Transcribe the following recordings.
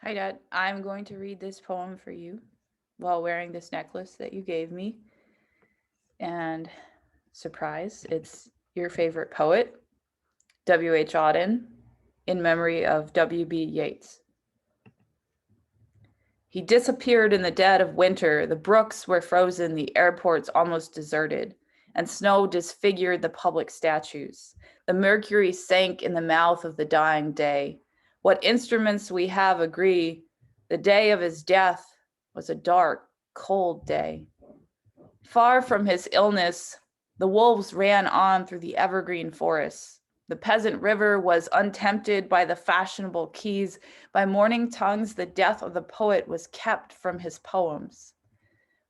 Hi, Dad. I'm going to read this poem for you while wearing this necklace that you gave me. And surprise, it's your favorite poet, W.H. Auden, in memory of W.B Yeats. He disappeared in the dead of winter. The brooks were frozen, the airports almost deserted, and snow disfigured the public statues. The mercury sank in the mouth of the dying day. What instruments we have agree, the day of his death was a dark, cold day. Far from his illness, the wolves ran on through the evergreen forests. The peasant river was untempted by the fashionable keys. By morning tongues, the death of the poet was kept from his poems.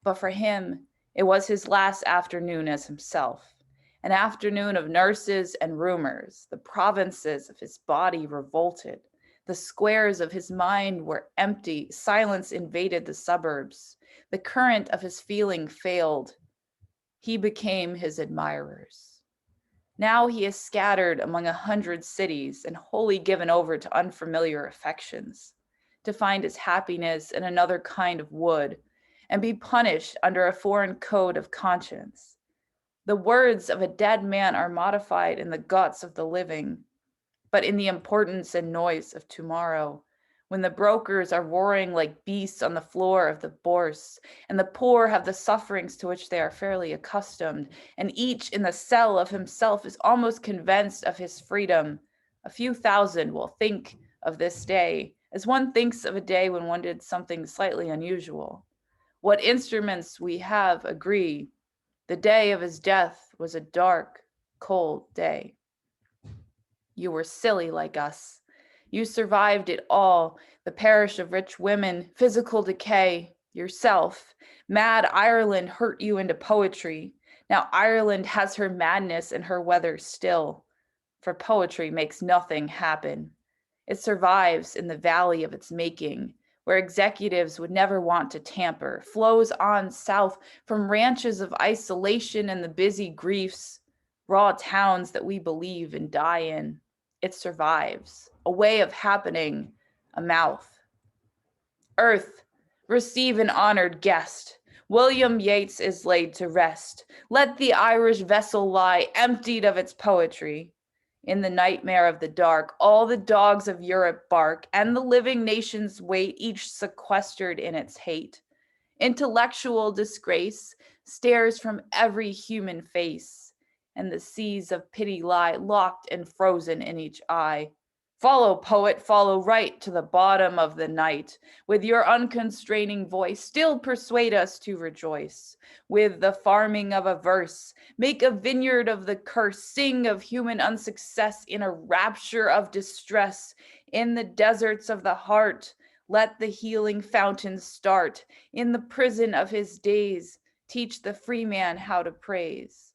But for him, it was his last afternoon as himself, an afternoon of nurses and rumors. The provinces of his body revolted. The squares of his mind were empty. Silence invaded the suburbs. The current of his feeling failed. He became his admirers. Now he is scattered among 100 cities and wholly given over to unfamiliar affections, to find his happiness in another kind of wood and be punished under a foreign code of conscience. The words of a dead man are modified in the guts of the living, but in the importance and noise of tomorrow, when the brokers are roaring like beasts on the floor of the bourse, and the poor have the sufferings to which they are fairly accustomed, and each in the cell of himself is almost convinced of his freedom, a few thousand will think of this day as one thinks of a day when one did something slightly unusual. What instruments we have agree. The day of his death was a dark, cold day. You were silly like us. You survived it all, the parish of rich women, physical decay, yourself. Mad Ireland hurt you into poetry. Now Ireland has her madness and her weather still, for poetry makes nothing happen. It survives in the valley of its making, where executives would never want to tamper, flows on south from ranches of isolation and the busy griefs, raw towns that we believe and die in. It survives, a way of happening, a mouth. Earth, receive an honored guest. William Yeats is laid to rest. Let the Irish vessel lie emptied of its poetry. In the nightmare of the dark, all the dogs of Europe bark, and the living nations wait, each sequestered in its hate. Intellectual disgrace stares from every human face, and the seas of pity lie locked and frozen in each eye. Follow, poet, follow right to the bottom of the night. With your unconstraining voice, still persuade us to rejoice. With the farming of a verse, make a vineyard of the curse. Sing of human unsuccess in a rapture of distress. In the deserts of the heart, let the healing fountains start. In the prison of his days, teach the free man how to praise.